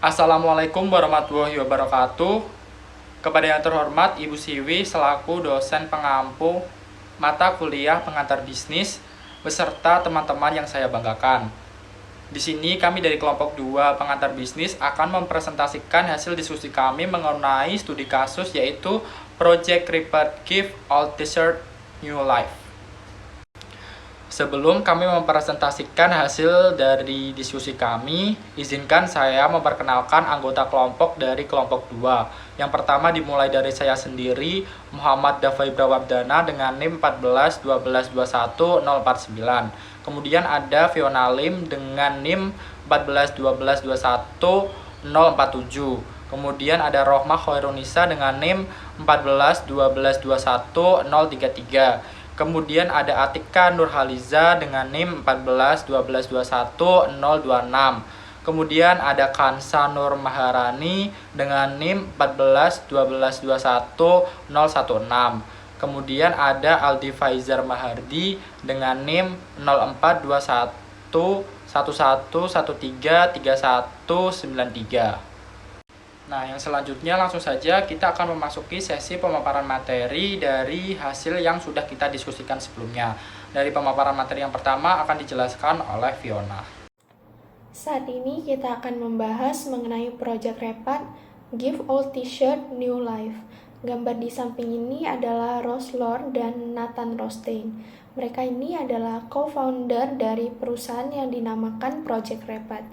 Assalamualaikum warahmatullahi wabarakatuh. Kepada yang terhormat Ibu Siwi selaku dosen pengampu mata kuliah pengantar bisnis beserta teman-teman yang saya banggakan. Di sini kami dari kelompok 2 pengantar bisnis akan mempresentasikan hasil diskusi kami mengenai studi kasus yaitu Project Report Give All T-shirt New Life. Sebelum kami mempresentasikan hasil dari diskusi kami, izinkan saya memperkenalkan anggota kelompok dari kelompok 2. Yang pertama dimulai dari saya sendiri, Muhammad Dafai Brawabdana dengan NIM 141211049. Kemudian ada Fiona Lim dengan NIM 141211047. Kemudian ada Rohmah Khairunisa dengan NIM 141211033. Kemudian ada Atika Nurhaliza dengan NIM 141211026. Kemudian ada Kansa Nur Maharani dengan NIM 141211016. Kemudian ada Aldi Faizar Mahardi dengan NIM 042111133193. Nah, yang selanjutnya langsung saja kita akan memasuki sesi pemaparan materi dari hasil yang sudah kita diskusikan sebelumnya. Dari pemaparan materi yang pertama akan dijelaskan oleh Fiona. Saat ini kita akan membahas mengenai Project Repot Give All T-shirt New Life. Gambar di samping ini adalah Rose Lord dan Nathan Rostein. Mereka ini adalah co-founder dari perusahaan yang dinamakan Project Repot.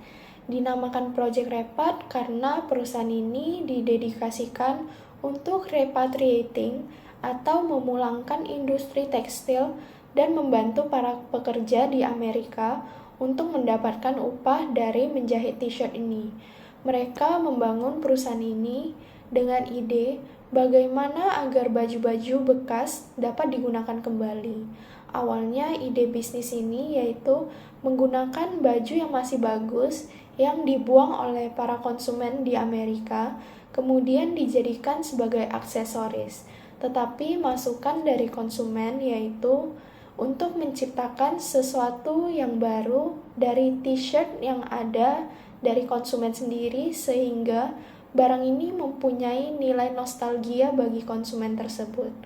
Dinamakan Project Repot karena perusahaan ini didedikasikan untuk repatriating atau memulangkan industri tekstil dan membantu para pekerja di Amerika untuk mendapatkan upah dari menjahit t-shirt ini. Mereka membangun perusahaan ini dengan ide bagaimana agar baju-baju bekas dapat digunakan kembali. Awalnya ide bisnis ini yaitu menggunakan baju yang masih bagus yang dibuang oleh para konsumen di Amerika, kemudian dijadikan sebagai aksesoris. Tetapi masukan dari konsumen yaitu untuk menciptakan sesuatu yang baru dari t-shirt yang ada dari konsumen sendiri sehingga barang ini mempunyai nilai nostalgia bagi konsumen tersebut.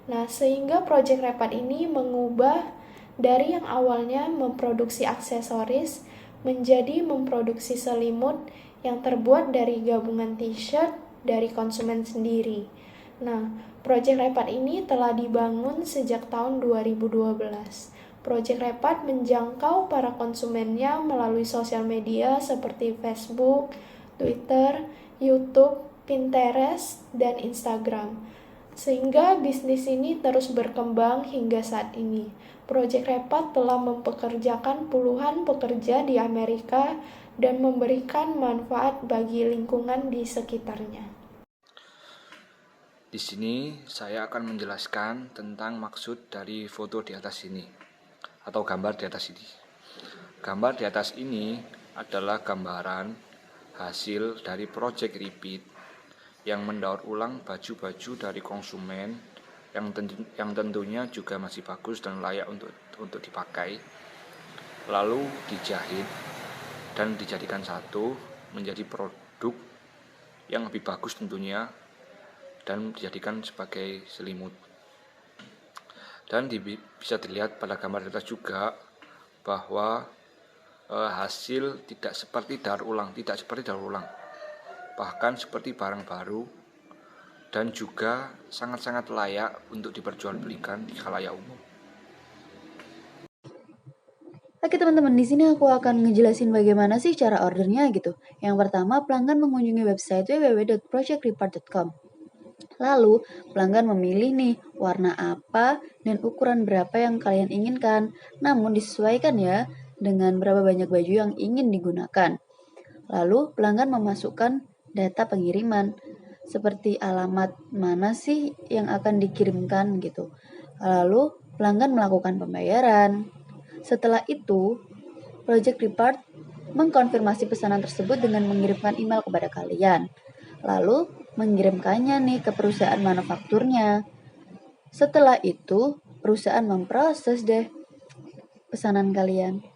Nah, sehingga Project Repot ini mengubah dari yang awalnya memproduksi aksesoris menjadi memproduksi selimut yang terbuat dari gabungan t-shirt dari konsumen sendiri. Nah, Project Repot ini telah dibangun sejak tahun 2012. Project Repot menjangkau para konsumennya melalui sosial media seperti Facebook, Twitter, YouTube, Pinterest, dan Instagram. Sehingga bisnis ini terus berkembang hingga saat ini. Project Repot telah mempekerjakan puluhan pekerja di Amerika dan memberikan manfaat bagi lingkungan di sekitarnya. Di sini saya akan menjelaskan tentang maksud dari foto di atas ini atau gambar di atas ini. Gambar di atas ini adalah gambaran hasil dari Project Repot yang mendaur ulang baju-baju dari konsumen yang tentunya juga masih bagus dan layak untuk dipakai, lalu dijahit dan dijadikan satu menjadi produk yang lebih bagus tentunya dan dijadikan sebagai selimut. Dan bisa dilihat pada gambar atas juga bahwa hasil tidak seperti daur ulang, bahkan seperti barang baru dan juga sangat-sangat layak untuk diperjualbelikan di khalayak umum. Oke teman-teman, di sini aku akan ngejelasin bagaimana sih cara ordernya gitu. Yang pertama, pelanggan mengunjungi website www.projectreport.com. Lalu, pelanggan memilih nih warna apa dan ukuran berapa yang kalian inginkan. Namun disesuaikan ya dengan berapa banyak baju yang ingin digunakan. Lalu, pelanggan memasukkan data pengiriman seperti alamat mana sih yang akan dikirimkan gitu. Lalu, pelanggan melakukan pembayaran. Setelah itu, Project Report mengkonfirmasi pesanan tersebut dengan mengirimkan email kepada kalian. Lalu, mengirimkannya nih ke perusahaan manufakturnya. Setelah itu, perusahaan memproses deh pesanan kalian.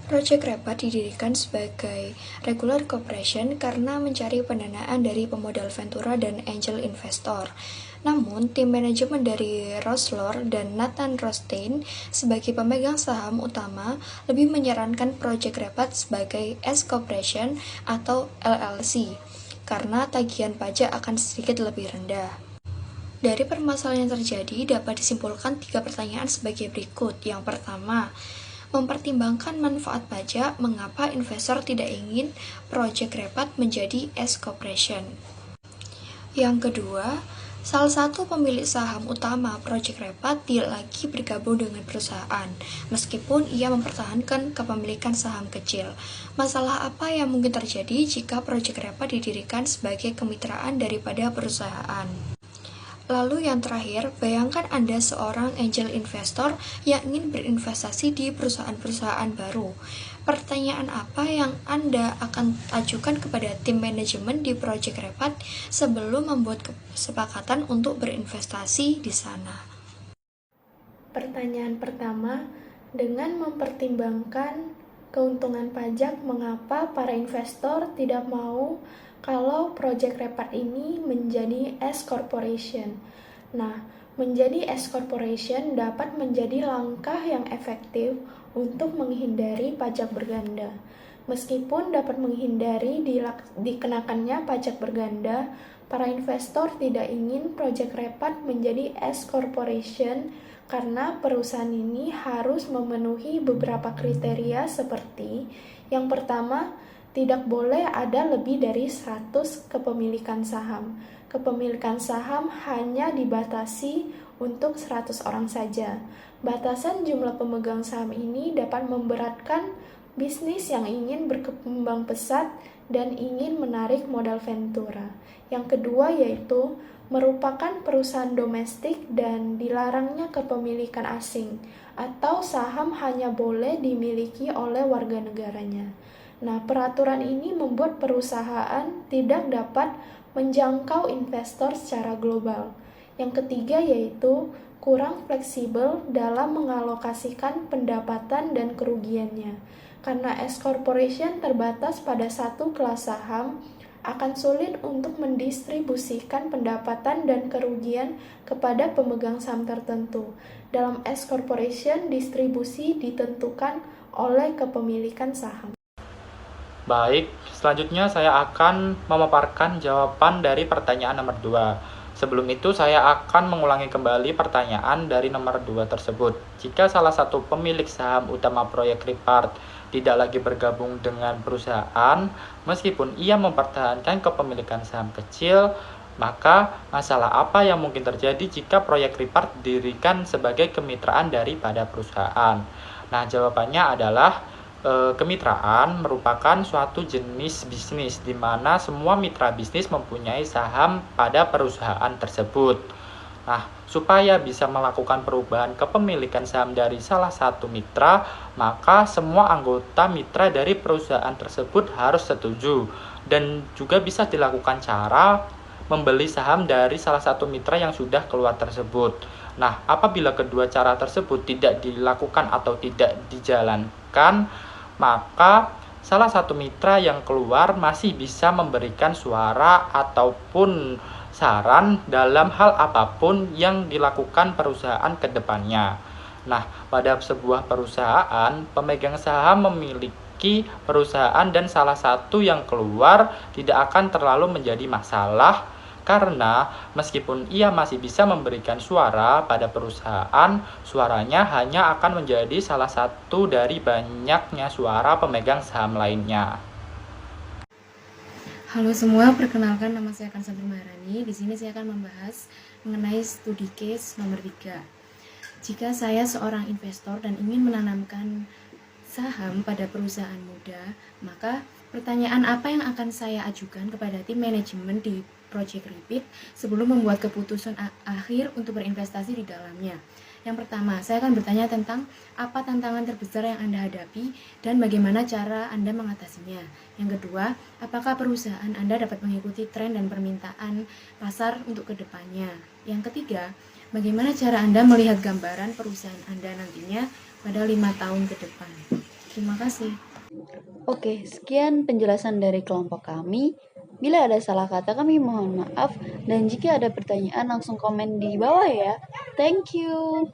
Project Repart didirikan sebagai regular corporation karena mencari pendanaan dari pemodal ventura dan angel investor. Namun, tim manajemen dari Roslor dan Nathan Rothstein sebagai pemegang saham utama lebih menyarankan Project Repart sebagai S Corporation atau LLC karena tagihan pajak akan sedikit lebih rendah. Dari permasalahan yang terjadi dapat disimpulkan 3 pertanyaan sebagai berikut. Yang pertama, mempertimbangkan manfaat pajak, mengapa investor tidak ingin Project Repart menjadi S Corporation. Yang kedua, salah satu pemilik saham utama Project Repart tidak lagi bergabung dengan perusahaan, meskipun ia mempertahankan kepemilikan saham kecil. Masalah apa yang mungkin terjadi jika Project Repart didirikan sebagai kemitraan daripada perusahaan? Lalu yang terakhir, bayangkan Anda seorang angel investor yang ingin berinvestasi di perusahaan-perusahaan baru. Pertanyaan apa yang Anda akan ajukan kepada tim manajemen di Project Repart sebelum membuat kesepakatan untuk berinvestasi di sana? Pertanyaan pertama, dengan mempertimbangkan keuntungan pajak, mengapa para investor tidak mau kalau Project Repart ini menjadi S Corporation? Nah, menjadi S Corporation dapat menjadi langkah yang efektif untuk menghindari pajak berganda. Meskipun dapat menghindari dikenakannya pajak berganda, para investor tidak ingin Project Repart menjadi S Corporation karena perusahaan ini harus memenuhi beberapa kriteria seperti yang pertama, tidak boleh ada lebih dari 100 kepemilikan saham. Kepemilikan saham hanya dibatasi untuk 100 orang saja. Batasan jumlah pemegang saham ini dapat memberatkan bisnis yang ingin berkembang pesat dan ingin menarik modal ventura. Yang kedua yaitu merupakan perusahaan domestik dan dilarangnya kepemilikan asing atau saham hanya boleh dimiliki oleh warga negaranya. Nah, peraturan ini membuat perusahaan tidak dapat menjangkau investor secara global. Yang ketiga yaitu kurang fleksibel dalam mengalokasikan pendapatan dan kerugiannya. Karena S Corporation terbatas pada satu kelas saham, akan sulit untuk mendistribusikan pendapatan dan kerugian kepada pemegang saham tertentu. Dalam S Corporation, distribusi ditentukan oleh kepemilikan saham. Baik, selanjutnya saya akan memaparkan jawaban dari pertanyaan nomor 2. Sebelum itu saya akan mengulangi kembali pertanyaan dari nomor 2 tersebut. Jika salah satu pemilik saham utama Project Repart tidak lagi bergabung dengan perusahaan, meskipun ia mempertahankan kepemilikan saham kecil, maka masalah apa yang mungkin terjadi jika Project Repart didirikan sebagai kemitraan daripada perusahaan? Nah, jawabannya adalah kemitraan merupakan suatu jenis bisnis di mana semua mitra bisnis mempunyai saham pada perusahaan tersebut. Nah, supaya bisa melakukan perubahan kepemilikan saham dari salah satu mitra, maka semua anggota mitra dari perusahaan tersebut harus setuju dan juga bisa dilakukan cara membeli saham dari salah satu mitra yang sudah keluar tersebut. Nah, apabila kedua cara tersebut tidak dilakukan atau tidak dijalankan, maka salah satu mitra yang keluar masih bisa memberikan suara ataupun saran dalam hal apapun yang dilakukan perusahaan ke depannya. Nah, pada sebuah perusahaan, pemegang saham memiliki perusahaan dan salah satu yang keluar tidak akan terlalu menjadi masalah karena meskipun ia masih bisa memberikan suara pada perusahaan, suaranya hanya akan menjadi salah satu dari banyaknya suara pemegang saham lainnya. Halo semua, perkenalkan nama saya Kansa Maharani. Di sini saya akan membahas mengenai studi case nomor 3. Jika saya seorang investor dan ingin menanamkan saham pada perusahaan muda, maka pertanyaan apa yang akan saya ajukan kepada tim manajemen di Project Repart sebelum membuat keputusan akhir untuk berinvestasi di dalamnya? Yang pertama, saya akan bertanya tentang apa tantangan terbesar yang Anda hadapi dan bagaimana cara Anda mengatasinya. Yang kedua, apakah perusahaan Anda dapat mengikuti tren dan permintaan pasar untuk kedepannya. Yang ketiga, bagaimana cara Anda melihat gambaran perusahaan Anda nantinya pada 5 tahun ke depan. Terima kasih. Oke, sekian penjelasan dari kelompok kami. Bila ada salah kata kami mohon maaf, dan jika ada pertanyaan langsung komen di bawah ya. Thank you.